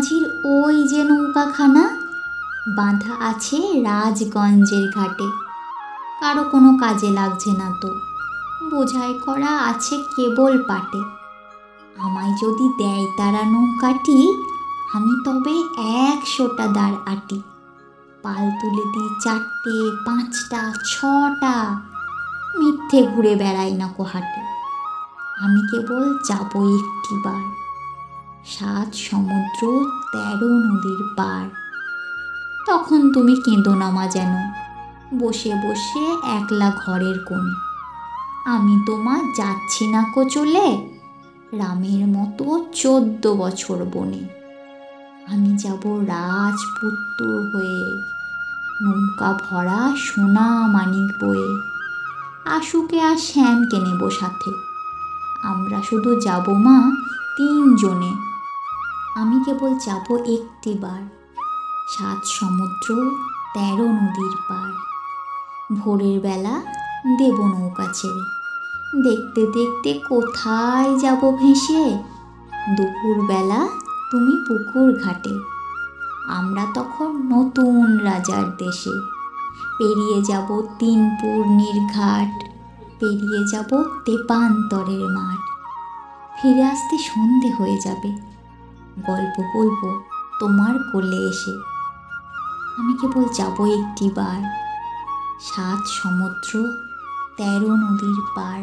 মাঝির ওই যে নৌকাখানা বাঁধা আছে রাজগঞ্জের ঘাটে, কারো কোনো কাজে লাগছে না তো, বোঝাই করা আছে কেবল পাটে। আমায় যদি দেয় তারা নৌকাটি, আমি তবে 100টা দাঁড় আটি। পাল তুলে দিই 4টে 5টা 6টা, মিথ্যে ঘুরে বেড়াই না কো হাটে। আমি কেবল যাব একটিবার, 7 সমুদ্র 13 নদীর পার। তখন তুমি কেঁদো না মা যেন, বসে বসে একলা ঘরের কোণে। আমি তোমা যাচ্ছি না কো চলে, রামের মতো 14 বছর বনে। আমি যাব রাজপুত্তুর হয়ে, নৌকা ভরা সোনা মানিক বয়ে। আশুকে আর শ্যামকে নেব সাথে, আমরা শুধু যাব মা 3 জনে। আমি কেবল যাব একটিবার, 7 সমুদ্র 13 নদীর পার। ভোরের বেলা দেব নৌকা ছেড়ে, দেখতে দেখতে কোথায় যাব ভেসে। দুপুরবেলা তুমি পুকুর ঘাটে, আমরা তখন নতুন রাজার দেশে। পেরিয়ে যাব 3 পূর্ণির ঘাট, পেরিয়ে যাব তেপান্তরের মাঠ। ফিরে আসতে সন্ধে হয়ে যাবে, গল্প বলবো তোমার কোলে এসে। আমি কেবল যাব একটিবার, 7 সমুদ্র 13 নদীর পার।